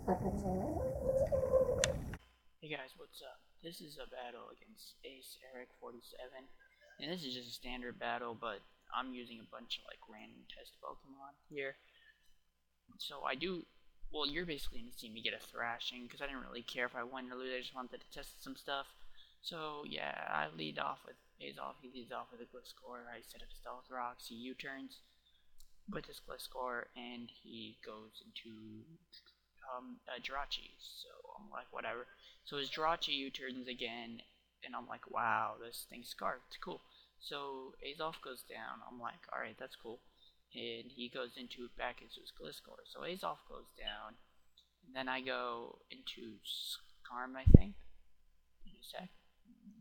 Hey guys, what's up? This is a battle against AceEric47, and this is just a standard battle, but I'm using a bunch of like random test Pokemon here. So well, you're basically gonna see me get a thrashing because I didn't really care if I won or lose. I just wanted to test some stuff. So yeah, I lead off with Azoff. He leads off with a Gliscor. I set up Stealth Rocks. He U-turns with his Gliscor, and he goes into Jirachi. So I'm like, whatever. So his Jirachi U-turns again, and I'm like, wow, this thing's scarfed. Cool. So Azoff goes down. I'm like, alright, that's cool. And he goes back into his Gliscor. So Azoff goes down. And then I go into Skarm, I think. In a sec.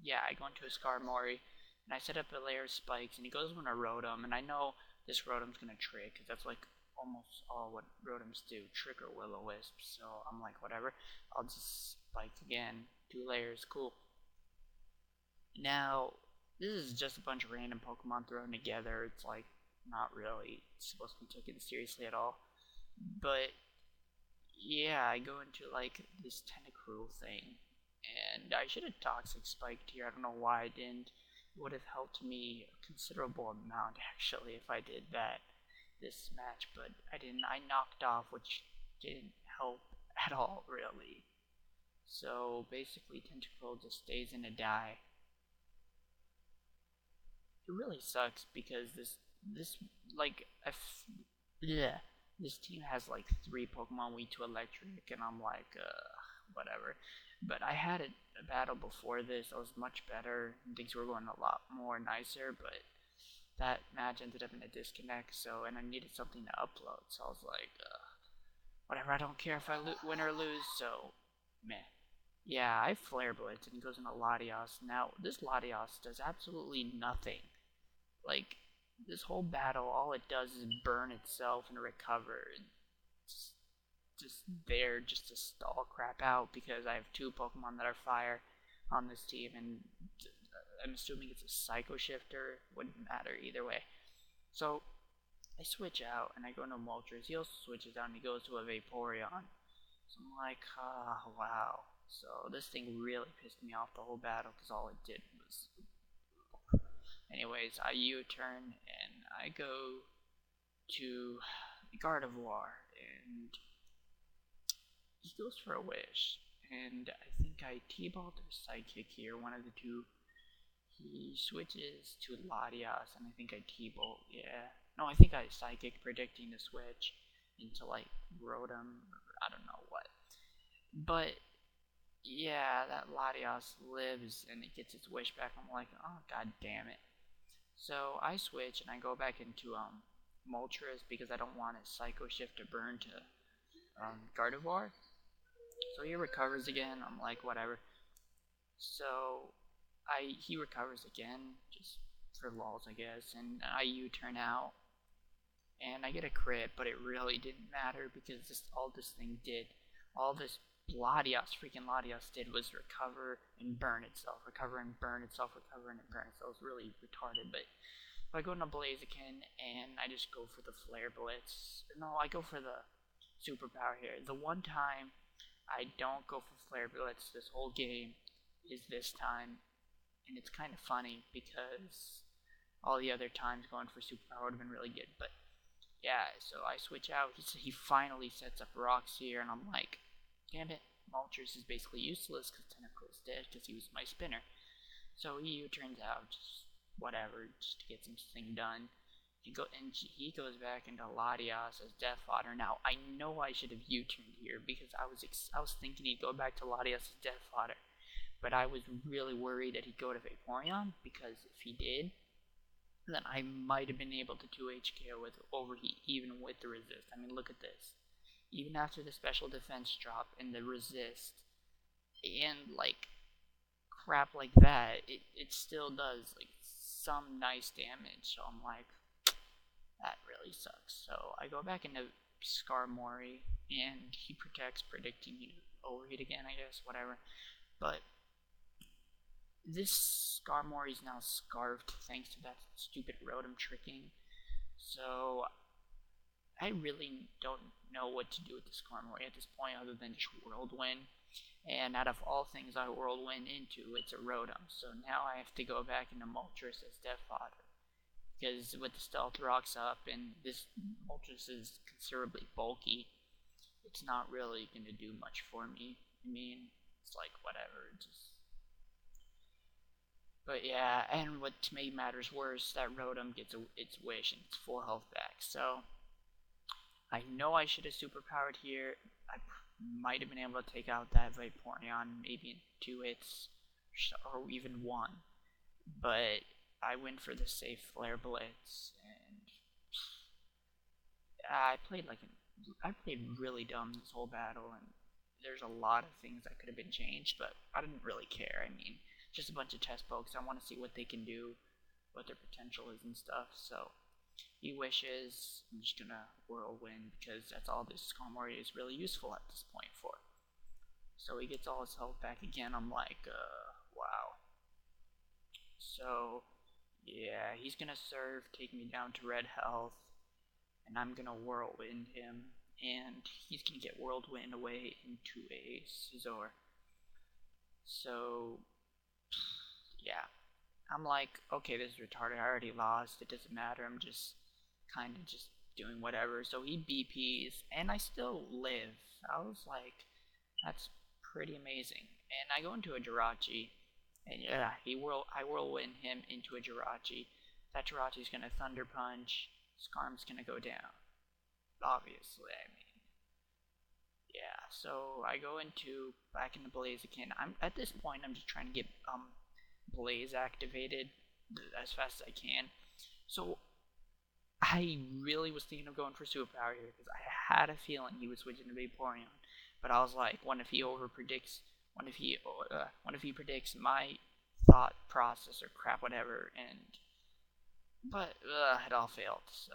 Yeah, I go into a Skarmory. And I set up a layer of spikes. And he goes on a Rotom. And I know this Rotom's gonna trick. Because that's like almost all what Rotoms do, trick or will-o-wisp. So I'm like, whatever, I'll just spike again, 2 layers, cool. Now this is just a bunch of random Pokemon thrown together. It's like not really supposed to be taken seriously at all, but yeah, I go into like this Tentacruel thing, and I should have Toxic Spiked here. I don't know why I didn't. It would have helped me a considerable amount actually if I did that this match, but I didn't. I knocked off, which didn't help at all, really. So basically, Tentacruel just stays in a die. It really sucks because this like yeah, this team has like 3 Pokemon weak to Electric, and I'm like, whatever. But I had a battle before this that was much better, and things were going a lot more nicer, but that match ended up in a disconnect, so, and I needed something to upload, so I was like, whatever, I don't care if I win or lose, so, meh. Yeah, I Flare Blitz, and he goes into Latios. Now, this Latios does absolutely nothing. Like, this whole battle, all it does is burn itself and recover. It's just there just to stall crap out because I have 2 Pokemon that are fire on this team, and I'm assuming it's a Psycho Shifter. Wouldn't matter either way. So I switch out and I go into Moltres. He also switches out and he goes to a Vaporeon. So I'm like, ah, wow. So this thing really pissed me off the whole battle because all it did was. Anyways, I U-turn and I go to Gardevoir, and he goes for a wish. And I think I T-balled or Psychic here, one of the two. He switches to Latias, and I think I T-bolt, yeah. No, I think I Psychic, predicting the switch into, like, Rotom, or I don't know what. But, yeah, that Latias lives, and it gets its wish back. I'm like, oh, god damn it. So, I switch, and I go back into, Moltres, because I don't want his Psycho Shift to burn to, Gardevoir. So he recovers again, I'm like, whatever. So, he recovers again, just for lols, I guess, and I U-turn out, and I get a crit, but it really didn't matter because all this thing did, all this freaking Latios did was recover and burn itself, recover and burn itself, recover and burn itself. It was really retarded, but I go into Blaziken and I just go for the Flare Blitz. No, I go for the superpower here. The one time I don't go for Flare Blitz this whole game is this time, and it's kind of funny because all the other times going for superpower would have been really good, but yeah, so I switch out. He finally sets up rocks here, and I'm like, damn it, Moltres is basically useless because Tentacruel's dead because he was my spinner. So he turns out just whatever, just to get something done. He goes back into Latias as Death Fodder. Now I know I should have U-turned here because I was thinking he'd go back to Latias as Death Fodder, but I was really worried that he'd go to Vaporeon because if he did, then I might have been able to 2HKO with Overheat even with the resist. I mean, look at this. Even after the special defense drop and the resist and like crap like that, it still does like some nice damage. So I'm like, that really sucks. So I go back into Skarmory and he protects, predicting Overheat again, I guess, whatever. But this Skarmory is now scarfed thanks to that stupid Rotom tricking. So I really don't know what to do with this Skarmory at this point other than just Whirlwind. And out of all things I Whirlwind into, it's a Rotom. So now I have to go back into Moltres as Death Fodder. Because with the Stealth Rocks up and this Moltres is considerably bulky, it's not really going to do much for me. I mean, it's like whatever, just. But yeah, and what to make matters worse, that Rotom gets its wish and its full health back. So I know I should have superpowered here. I might have been able to take out that Vaporeon maybe in 2 hits or even 1. But I went for the safe Flare Blitz and I played really dumb this whole battle, and there's a lot of things that could have been changed, but I didn't really care. I mean, just a bunch of test pokes. I want to see what they can do, what their potential is and stuff. So he wishes. I'm just gonna Whirlwind because that's all this Skarmory is really useful at this point for. So he gets all his health back again. I'm like, wow. So yeah, he's gonna serve, take me down to red health, and I'm gonna Whirlwind him, and he's gonna get Whirlwind away into a Scizor. So yeah, I'm like, okay, this is retarded. I already lost. It doesn't matter. I'm just kind of just doing whatever. So he BPs, and I still live. I was like, that's pretty amazing. And I go into a Jirachi, and yeah, I whirlwind him into a Jirachi. That Jirachi's gonna Thunder Punch. Skarm's gonna go down. Obviously, I mean, yeah. So I go into back into Blaziken. I'm at this point. I'm just trying to get Blaze activated as fast as I can. So I really was thinking of going for Superpower here because I had a feeling he was switching to Vaporeon, but I was like, what if he overpredicts? What if he predicts my thought process or crap, whatever? And but it all failed. So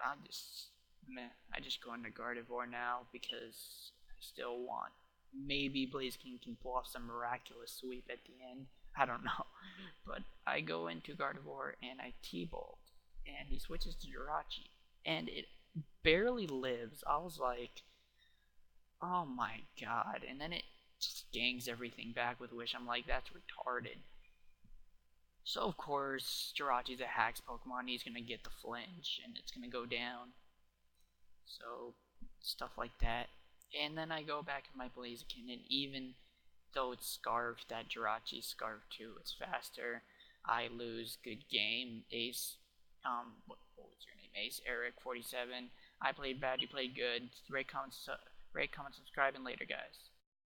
I'm just meh. I just go into Gardevoir now because I still want maybe Blaziken can pull off some miraculous sweep at the end. I don't know. But I go into Gardevoir and I T-Bolt. And he switches to Jirachi. And it barely lives. I was like, oh my god. And then it just gangs everything back with Wish. I'm like, that's retarded. So of course, Jirachi's a Hacks Pokemon. He's gonna get the flinch and it's gonna go down. So stuff like that. And then I go back to my Blaziken, and even though it's Scarfed, that Jirachi's Scarfed too, it's faster. I lose. Good game. What was your name? AceEric47. I played bad, you played good. Rate, comment, subscribe, and later, guys.